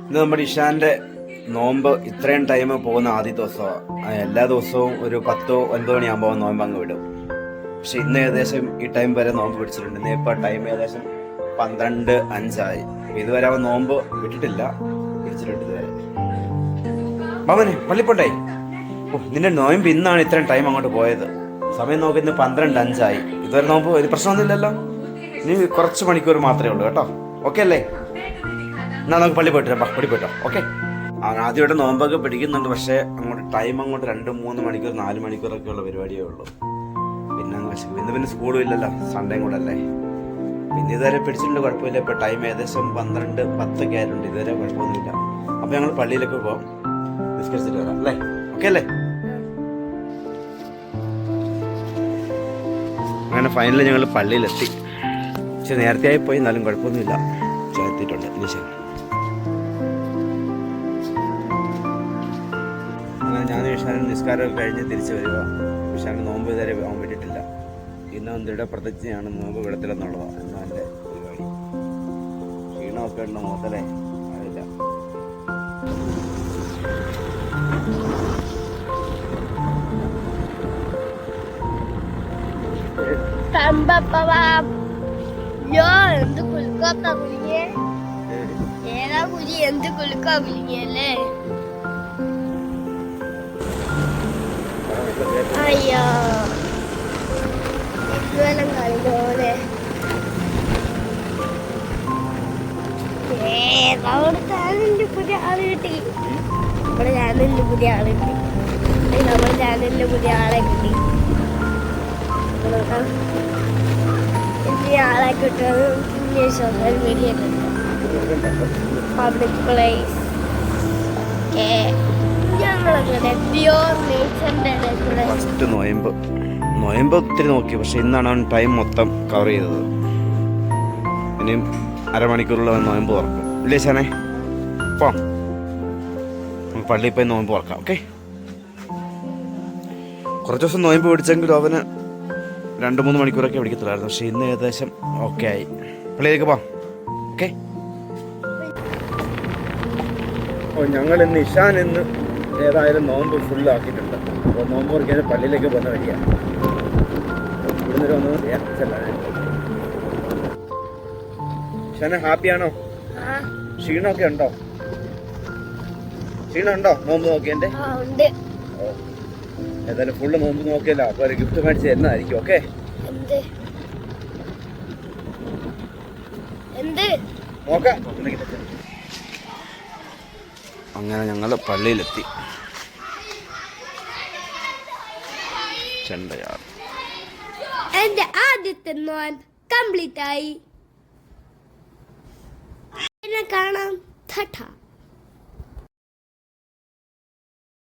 ഇത് നമ്മുടെ ഇഷാന്റെ നോമ്പ് ഇത്രയും ടൈം പോകുന്ന ആദ്യ ദിവസമാണ്. എല്ലാ ദിവസവും ഒരു 10-9 മണിയാകുമ്പോൾ നോമ്പ് അങ്ങ് വിടും. പക്ഷെ ഇന്ന് ഏകദേശം ഈ ടൈം വരെ നോമ്പ് പിടിച്ചിട്ടുണ്ട്. ഇന്ന് ഇപ്പോൾ ടൈം ഏകദേശം 12:05 ഇതുവരെ അവൻ നോമ്പ് വിട്ടിട്ടില്ല, പിടിച്ചിട്ടുണ്ട് ഇതുവരെ. അവന് പള്ളിപ്പോട്ടെ. നിന്റെ നോയമ്പ് ഇന്നാണ് ഇത്രയും ടൈം അങ്ങോട്ട് പോയത്. സമയം നോക്കി ഇന്ന് 12:05 ഇതുവരെ നോമ്പ് ഒരു പ്രശ്നമൊന്നുമില്ലല്ലോ. ഇനി കുറച്ച് മണിക്കൂർ മാത്രമേ ഉള്ളൂ കേട്ടോ. ഓക്കെ അല്ലേ? എന്നാൽ നമുക്ക് പള്ളി പോയിട്ട് പള്ളി പോയിട്ടോ. ഓക്കെ. ആദ്യമായിട്ട് നോമ്പൊക്കെ പിടിക്കുന്നുണ്ട്. പക്ഷേ അങ്ങോട്ട് ടൈം അങ്ങോട്ട് 2-3 മണിക്കൂർ 4 മണിക്കൂറൊക്കെ ഉള്ള പരിപാടിയേ ഉള്ളൂ. പിന്നെ സ്കൂളും ഇല്ലല്ലോ, സൺഡേയും കൂടെ അല്ലേ. പിന്നെ ഇതുവരെ പിടിച്ചിട്ടുണ്ട്, കുഴപ്പമില്ല. ഇപ്പോൾ ടൈം ഏകദേശം 12:10 ആയിട്ടുണ്ട്. ഇതുവരെ കുഴപ്പമൊന്നുമില്ല. അപ്പോൾ ഞങ്ങൾ പള്ളിയിലേക്ക് പോകാം, നിസ്കരിച്ചിട്ട് വരാം അല്ലേ? ഓക്കെ അല്ലേ? അങ്ങനെ ഫൈനലി ഞങ്ങൾ പള്ളിയിലെത്തി. പക്ഷെ നേരത്തെ ആയി പോയി, എന്നാലും കുഴപ്പമൊന്നുമില്ല. ചേർത്തിട്ടുണ്ട്. ഇനി ശരി. അങ്ങനെ ഞാൻ വിഷാന് നിസ്കാരമൊക്കെ കഴിഞ്ഞ് തിരിച്ചു വരിക. വിഷാന് നോമ്പ് ഇതുവരെ പോകാൻ പറ്റിയിട്ടില്ല. ഇന്ന് എന്തിയുടെ പ്രതിജ്ഞയാണ്, നോമ്പ് വിടത്തില്ലെന്നുള്ളതാണ്. എന്നാ എൻ്റെ പരിപാടി. ക്ഷീണമൊക്കെ ഉണ്ട് മുഖത്തല്ലേ, അറിയില്ല. എന്ത് കുലുക്കാത്ത കുലുങ്ങിയേ, ഏതാ കുലി, എന്ത് കുലുക്കാ കുലുങ്ങിയല്ലേ. അയ്യോ ഇതുവെല്ലാം കളിപോലെ നമ്മുടെ ചാനലിന്റെ പുതിയ ആള് കിട്ടി. നമ്മുടെ ചാനലിന്റെ പുതിയ ആള് കിട്ടി. നമ്മുടെ ചാനലിന്റെ പുതിയ ആളെ കിട്ടി. ആളെ കിട്ടുന്നത് social media public place. First നോയമ്പ് ഒത്തിരി നോക്കി. പക്ഷെ ഇന്നാണ് അവൻ ടൈം മൊത്തം കവർ ചെയ്തത്. ഇനിയും അരമണിക്കൂറുള്ള നോയമ്പ് തുറക്കും ഇല്ലേ ശാനെ? പോ, നമുക്ക് പള്ളിയിൽ പോയി നോയമ്പ് തുറക്കാം. ഓക്കെ. കുറച്ച് ദിവസം നോയമ്പ് പിടിച്ചെങ്കിലും അവന് 2-3 മണിക്കൂറൊക്കെ പിടിക്കത്തില്ലായിരുന്നു. പക്ഷെ ഇന്ന് ഏകദേശം ഓക്കെ ആയി. പള്ളിയിലേക്ക് പോവാം. ഓക്കെ. ഞങ്ങൾ ഇന്ന് ഇഷാൻ ഇന്ന് ഏതായാലും നോമ്പ് ഫുള്ളാക്കിയിട്ടുണ്ട്. അപ്പോൾ നോമ്പ് മുറിക്കാൻ പള്ളിയിലേക്ക് പോകുന്ന വഴിയാണ്. ഇവിടുന്ന് വന്നത് ഇഷാനെ ഹാപ്പിയാണോ? ക്ഷീണമൊക്കെ ഉണ്ടോ? ക്ഷീണം ഉണ്ടോ നോമ്പ് നോക്കിയതിൻ്റെ? ഏതായാലും ഫുള്ള് നോമ്പ് നോക്കിയല്ലോ. അപ്പോൾ ഒരു ഗിഫ്റ്റ് മേടിച്ച് തരുന്നതായിരിക്കും. ഓക്കെ. നോക്കാം. അങ്ങനെ ഞങ്ങൾ പള്ളിയിലെത്തി. ചെണ്ടയാർ എന്റെ ആദ്യത്തെ നോമ്പ് കംപ്ലീറ്റ് ആയി. കാണാം.